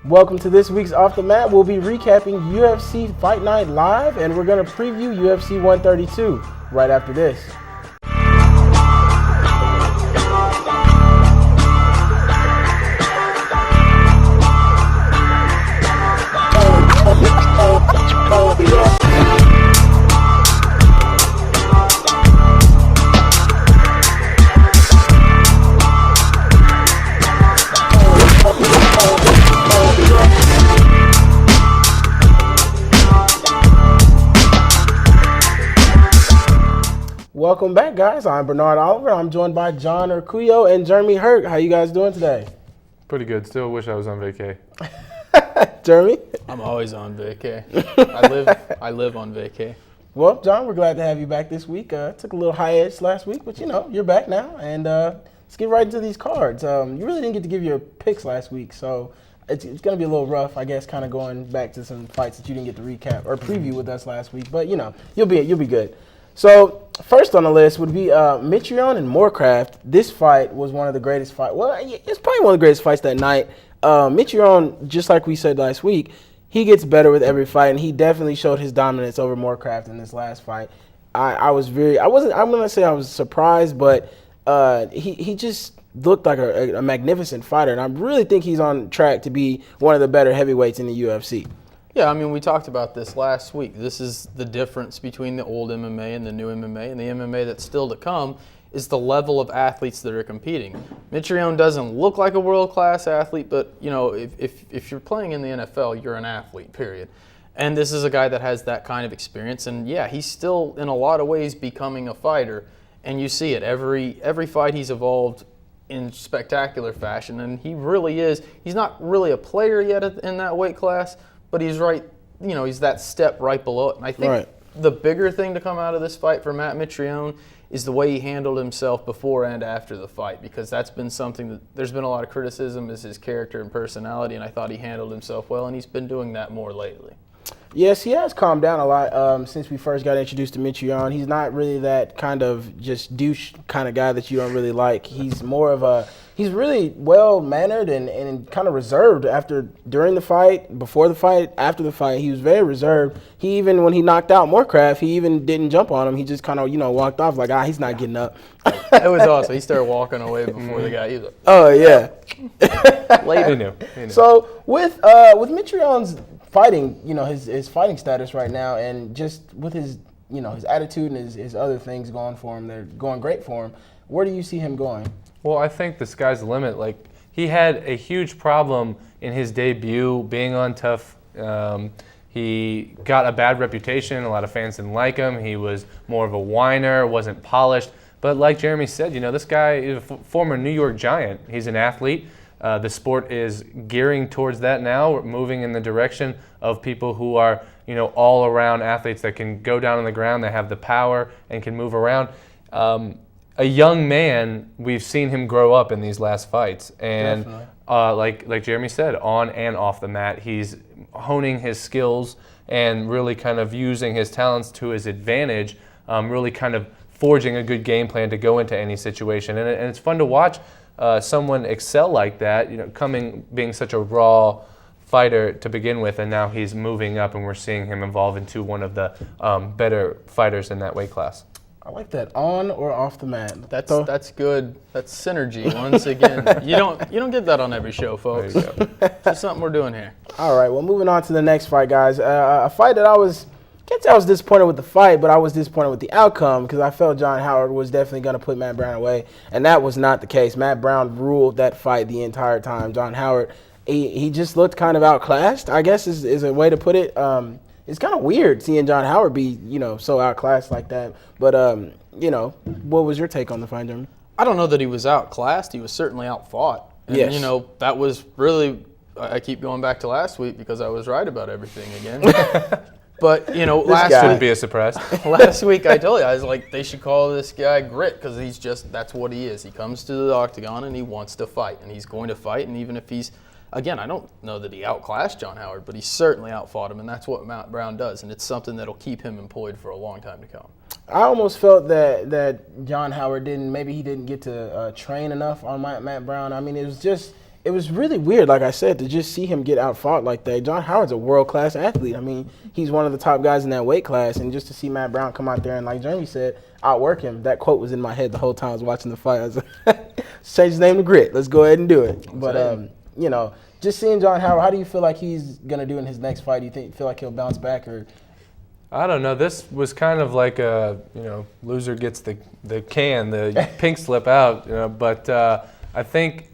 Welcome to this week's Off the Mat. We'll be recapping UFC Fight Night Live, and we're going to preview UFC 132 right after this. Welcome back, guys. I'm Bernard Oliver. I'm joined by John Urquillo and Jeremy Hurt. How you guys doing today? Pretty good. Still wish I was on vacay. Jeremy? I'm always on vacay. I live on vacay. Well, John, we're glad to have you back this week. Took a little hiatus last week, but you're back now. And let's get right into these cards. You really didn't get to give your picks last week, so it's going to be a little rough, I guess, kind of going back to some fights that you didn't get to recap or preview with us last week. But you'll be good. So first on the list would be Mitrione and Morecraft. This fight was one of the greatest fights. Well, it's probably one of the greatest fights that night. Mitrione, just like we said last week, he gets better with every fight, and he definitely showed his dominance over Morecraft in this last fight. I'm gonna say I was surprised, but he just looked like a magnificent fighter, and I really think he's on track to be one of the better heavyweights in the UFC. Yeah, I mean, we talked about this last week. This is the difference between the old MMA and the new MMA, and the MMA that's still to come is the level of athletes that are competing. Mitrione doesn't look like a world-class athlete, but if you're playing in the NFL, you're an athlete, period. And this is a guy that has that kind of experience, and yeah, he's still in a lot of ways becoming a fighter, and you see it every fight he's evolved in spectacular fashion, and he really is. He's not really a player yet in that weight class, but he's right, he's that step right below it. And I think the bigger thing to come out of this fight for Mat Mitrione is the way he handled himself before and after the fight, because that's been something that there's been a lot of criticism is his character and personality, and I thought he handled himself well, and he's been doing that more lately. Yes, he has calmed down a lot since we first got introduced to Mitrione. He's not really that kind of just douche kind of guy that you don't really like. He's more of he's really well-mannered and kind of reserved during the fight, before the fight, after the fight. He was very reserved. He even, when he knocked out Morecraft, he even didn't jump on him. He just kind of, walked off like, he's not getting up. It was awesome. He started walking away before the guy. He was like, oh, yeah. Later. He knew. So with Mitrione's fighting, his fighting status right now, and just with his, his attitude and his other things going for him, they're going great for him. Where do you see him going? Well, I think the sky's the limit. Like, he had a huge problem in his debut being on Tough. He got a bad reputation. A lot of fans didn't like him. He was more of a whiner, wasn't polished. But like Jeremy said, this guy is a former New York Giant. He's an athlete. The sport is gearing towards that now. We're moving in the direction of people who are, all-around athletes that can go down on the ground, that have the power and can move around. A young man, we've seen him grow up in these last fights. And like Jeremy said, on and off the mat, he's honing his skills and really kind of using his talents to his advantage, really kind of forging a good game plan to go into any situation. And it's fun to watch someone excel like that, being such a raw fighter to begin with, and now he's moving up, and we're seeing him evolve into one of the better fighters in that weight class. I like that, on or off the mat. That's good. That's synergy once again. You don't get that on every show, folks. Just something we're doing here. All right, well, moving on to the next fight, guys. A fight that can't say I was disappointed with the fight, but I was disappointed with the outcome because I felt John Howard was definitely going to put Matt Brown away, and that was not the case. Matt Brown ruled that fight the entire time. John Howard, he just looked kind of outclassed, I guess is a way to put it. It's kind of weird seeing John Howard be, so outclassed like that. But, what was your take on the fight, Jeremy? I don't know that he was outclassed. He was certainly outfought. And, yes. That was really, I keep going back to last week because I was right about everything again. But, last week, be a surprise. Last week I told you, I was like, they should call this guy Grit because that's what he is. He comes to the octagon and he wants to fight, and he's going to fight, and even if he's, again, I don't know that he outclassed John Howard, but he certainly outfought him, and that's what Matt Brown does, and it's something that'll keep him employed for a long time to come. I almost felt that John Howard didn't get to train enough on Matt Brown. I mean, it it was really weird, like I said, to just see him get outfought like that. John Howard's a world-class athlete. I mean, he's one of the top guys in that weight class, and just to see Matt Brown come out there and, like Jeremy said, outwork him. That quote was in my head the whole time I was watching the fight. I was like, change his name to Grit. Let's go ahead and do it. But, you know, just seeing John Howard, how do you feel like he's going to do in his next fight? Do you feel like he'll bounce back? Or I don't know. This was kind of like a, loser gets the pink slip out, but I think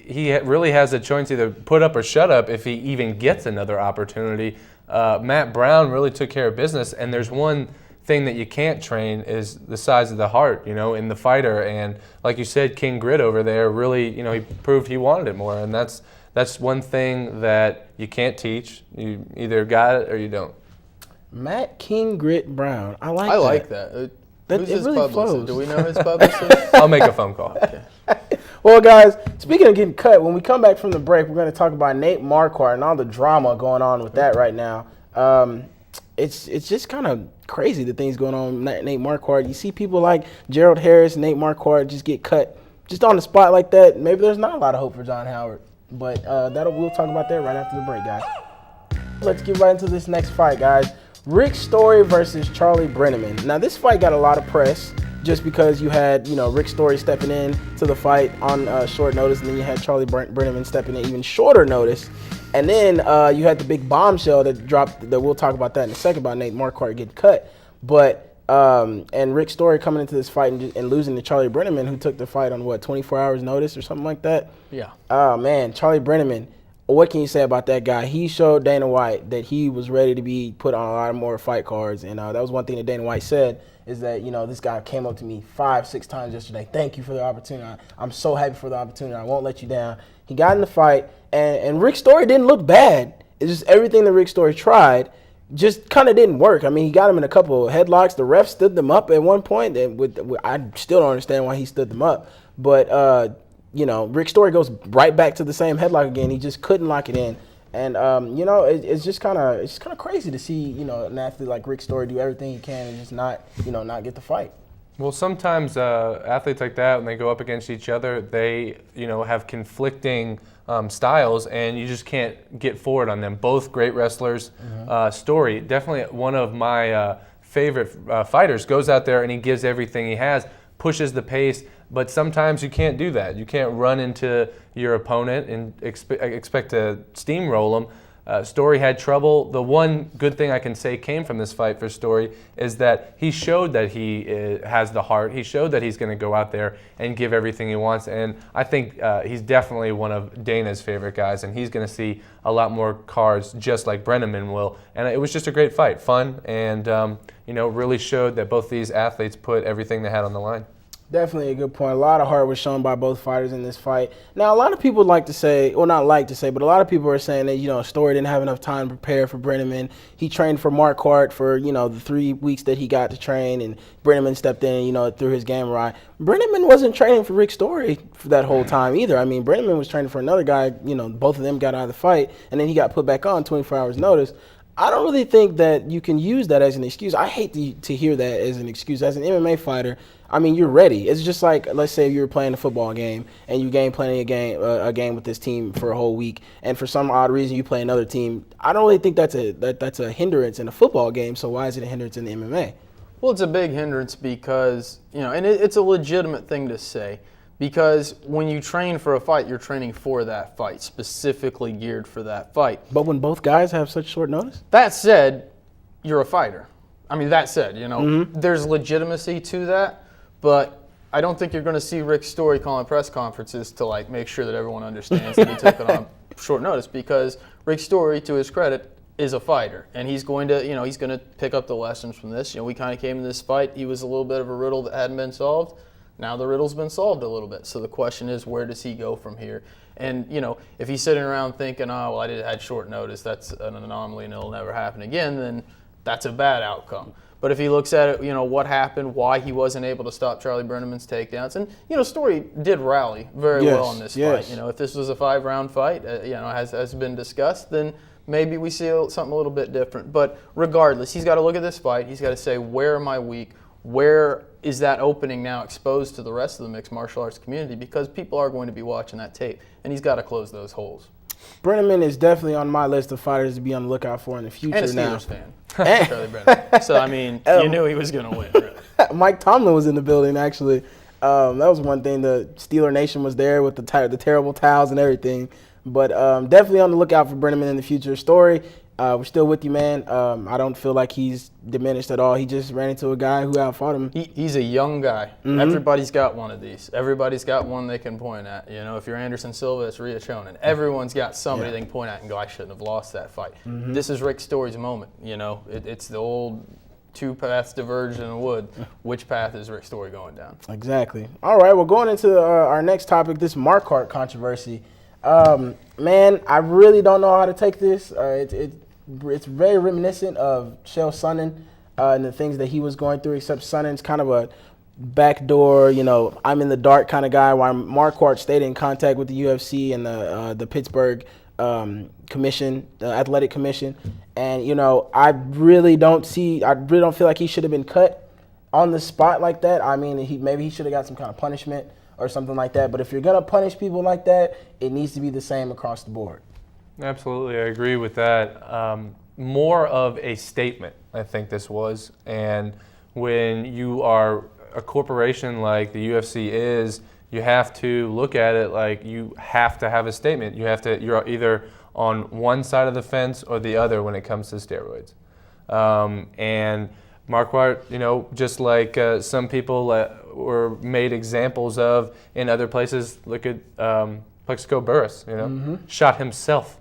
he really has a choice to either put up or shut up if he even gets another opportunity. Matt Brown really took care of business, and there's one thing that you can't train is the size of the heart, in the fighter. And like you said, King Grit over there really, he proved he wanted it more, and that's one thing that you can't teach. You either got it or you don't. Matt King Grit Brown, I like that. Who's his really publicist? flows. Do we know his publicist? I'll make a phone call. Okay. Well, guys, speaking of getting cut, when we come back from the break, we're going to talk about Nate Marquardt and all the drama going on with that right now. It's just kind of crazy, the things going on with Nate Marquardt. You see people like Gerald Harris, Nate Marquardt just get cut just on the spot like that. Maybe there's not a lot of hope for John Howard. But we'll talk about that right after the break, guys. Let's get right into this next fight, guys. Rick Story versus Charlie Brenneman. Now, this fight got a lot of press just because you had, Rick Story stepping in to the fight on short notice, and then you had Charlie Brenneman stepping in even shorter notice. And then you had the big bombshell that dropped, that we'll talk about that in a second, about Nate Marquardt getting cut. But, and Rick Story coming into this fight and losing to Charlie Brenneman, who took the fight on, 24 hours notice or something like that? Yeah. Oh, man, Charlie Brenneman. What can you say about that guy? He showed Dana White that he was ready to be put on a lot more fight cards. And that was one thing that Dana White said, is that, this guy came up to me 5-6 times yesterday. Thank you for the opportunity. I'm so happy for the opportunity. I won't let you down. He got in the fight, and Rick Story didn't look bad. It's just everything that Rick Story tried just kind of didn't work. I mean, he got him in a couple of headlocks. The ref stood them up at one point. And I still don't understand why he stood them up. But, Rick Story goes right back to the same headlock again. He just couldn't lock it in. And, it's just kind of crazy to see, an athlete like Rick Story do everything he can and just not get the fight. Well, sometimes athletes like that, when they go up against each other, they, have conflicting styles, and you just can't get forward on them. Both great wrestlers. Story, definitely one of my favorite fighters, goes out there and he gives everything he has, pushes the pace, but sometimes you can't do that. You can't run into your opponent and expect to steamroll them. Story had trouble. The one good thing I can say came from this fight for Story is that he showed that he has the heart. He showed that he's going to go out there and give everything he wants. And I think he's definitely one of Dana's favorite guys, and he's going to see a lot more cards just like Brenneman will. And it was just a great fight, fun, and really showed that both these athletes put everything they had on the line. Definitely a good point. A lot of heart was shown by both fighters in this fight. Now, a lot of people like to say, or not like to say, but a lot of people are saying that, Story didn't have enough time to prepare for Brenneman. He trained for Marquardt for, the 3 weeks that he got to train, and Brenneman stepped in, threw his game awry. Brenneman wasn't training for Rick Story for that whole time either. I mean, Brenneman was training for another guy. Both of them got out of the fight, and then he got put back on 24 hours notice. I don't really think that you can use that as an excuse. I hate to hear that as an excuse. As an MMA fighter, I mean, you're ready. It's just like, let's say you were playing a football game and you game planning a game with this team for a whole week, and for some odd reason you play another team. I don't really think that's a hindrance in a football game. So why is it a hindrance in the MMA? Well, it's a big hindrance because and it's a legitimate thing to say. Because when you train for a fight, you're training for that fight, specifically geared for that fight. But when both guys have such short notice? That said, you're a fighter. I mean, that said, there's legitimacy to that, but I don't think you're going to see Rick Story calling press conferences to make sure that everyone understands that he took it on short notice, because Rick Story, to his credit, is a fighter, and he's going to pick up the lessons from this. We kind of came in this fight. He was a little bit of a riddle that hadn't been solved. Now the riddle's been solved a little bit. So the question is, where does he go from here? And, if he's sitting around thinking, I had short notice, that's an anomaly and it'll never happen again, then that's a bad outcome. But if he looks at it, what happened, why he wasn't able to stop Charlie Brenneman's takedowns. And, Story did rally very well in this fight. If this was a 5-round fight, has been discussed, then maybe we see something a little bit different. But regardless, he's got to look at this fight. He's got to say, where am I weak? Where is that opening now exposed to the rest of the mixed martial arts community, because people are going to be watching that tape, and he's got to close those holes. Brenneman is definitely on my list of fighters to be on the lookout for in the future. And a now. Steelers fan. Charlie Brenneman. So, I mean, you knew he was going to win, really. Mike Tomlin was in the building, actually. That was one thing. The Steeler Nation was there with the terrible towels and everything. But definitely on the lookout for Brenneman in the future. Story, we're still with you, man. I don't feel like he's diminished at all. He just ran into a guy who outfought him. He's a young guy. Mm-hmm. Everybody's got one of these. Everybody's got one they can point at. You know, if you're Anderson Silva, it's Rhea Chonin. Everyone's got somebody they can point at and go, I shouldn't have lost that fight. Mm-hmm. This is Rick Story's moment. You know, it's the old two paths diverged in the wood. Which path is Rick Story going down? Exactly. All right, well, going into our next topic, this Marquardt controversy. Man, I really don't know how to take this. It's very reminiscent of Chael Sonnen and the things that he was going through, except Sonnen's kind of a backdoor, you know, I'm in the dark kind of guy, while Marquardt stayed in contact with the UFC and the Pittsburgh commission, the athletic commission. And, you know, I really don't feel like he should have been cut on the spot like that. I mean, maybe he should have got some kind of punishment or something like that. But if you're going to punish people like that, it needs to be the same across the board. Absolutely, I agree with that. More of a statement, I think this was. And when you are a corporation like the UFC is, you have to look at it like you have to have a statement. You're either on one side of the fence or the other when it comes to steroids. And Marquardt, you know, just like some people were made examples of in other places, look at Plexico Burris, you know, shot himself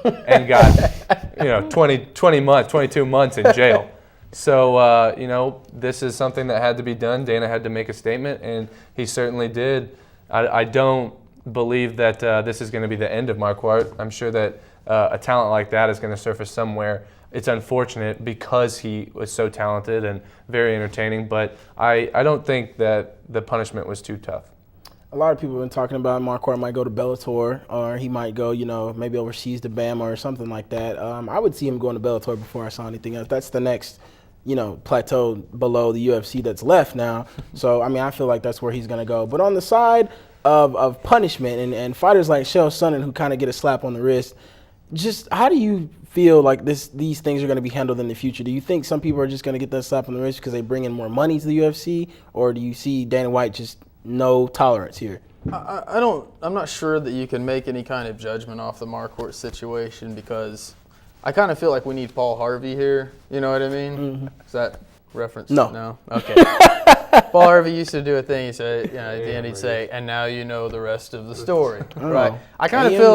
and got, you know, 22 months in jail. So, you know, this is something that had to be done. Dana had to make a statement, and he certainly did. I don't believe that this is going to be the end of Marquardt. I'm sure that a talent like that is going to surface somewhere. It's unfortunate because he was so talented and very entertaining, but I don't think that the punishment was too tough. A lot of people have been talking about Marquardt might go to Bellator, or he might go, you know, maybe overseas to Bama or something like that. I would see him going to Bellator before I saw anything else. That's the next, you know, plateau below the UFC that's left now. So, I mean, I feel like that's where he's going to go. But on the side of punishment and fighters like Chael Sonnen who kind of get a slap on the wrist, just how do you feel like these things are going to be handled in the future? Do you think some people are just going to get that slap on the wrist because they bring in more money to the UFC, or do you see Dana White just no tolerance here? I'm not sure that you can make any kind of judgment off the Marquardt situation, because I kind of feel like we need Paul Harvey here. You know what I mean? Mm-hmm. Is that reference? No. Okay. Paul Harvey used to do a thing. He said, you know, at the end he'd say, "And now you know the rest of the story." Right? I kind of feel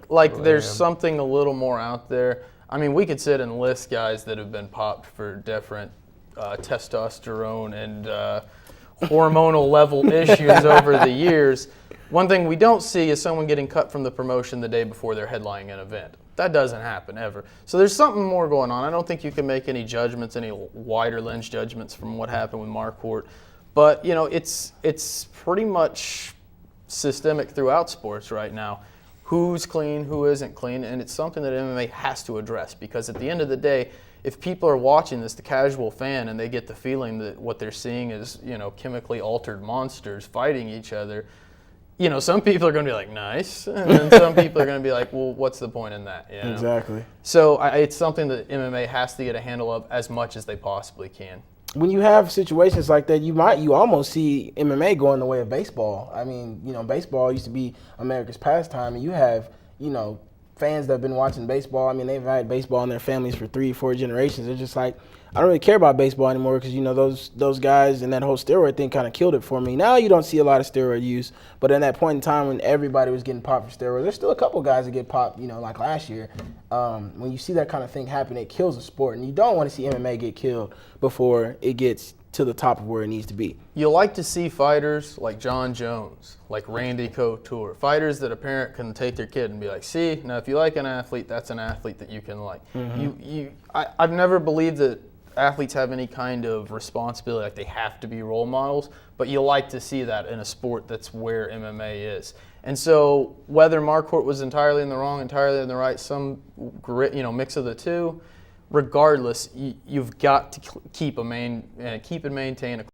like there's something a little more out there. I mean, we could sit and list guys that have been popped for different testosterone and hormonal level issues over the years. One thing we don't see is someone getting cut from the promotion the day before they're headlining an event. That doesn't happen ever. So there's something more going on. I don't think you can make any judgments, any wider lens judgments from what happened with Marquardt. But, you know, it's pretty much systemic throughout sports right now. Who's clean, who isn't clean, and it's something that MMA has to address, because at the end of the day, if people are watching this, the casual fan, and they get the feeling that what they're seeing is, you know, chemically altered monsters fighting each other, you know, some people are going to be like, nice, and then some people are going to be like, well, what's the point in that? You know? Exactly. So it's something that MMA has to get a handle of as much as they possibly can. When you have situations like that, you almost see MMA going the way of baseball. I mean, you know, baseball used to be America's pastime, and you have, you know, fans that have been watching baseball. I mean, they've had baseball in their families for 3-4 generations. They're just like, I don't really care about baseball anymore, because, you know, those guys and that whole steroid thing kind of killed it for me. Now you don't see a lot of steroid use, but in that point in time when everybody was getting popped for steroids, there's still a couple guys that get popped, you know, like last year. When you see that kind of thing happen, it kills the sport, and you don't want to see MMA get killed before it gets to the top of where it needs to be. You like to see fighters like John Jones, like Randy Couture, fighters that a parent can take their kid and be like, see, now if you like an athlete, that's an athlete that you can like. Mm-hmm. I've never believed that athletes have any kind of responsibility, like they have to be role models, but you like to see that in a sport that's where MMA is. And so whether Marquardt was entirely in the wrong, entirely in the right, some mix of the two, regardless, you've got to keep and maintain a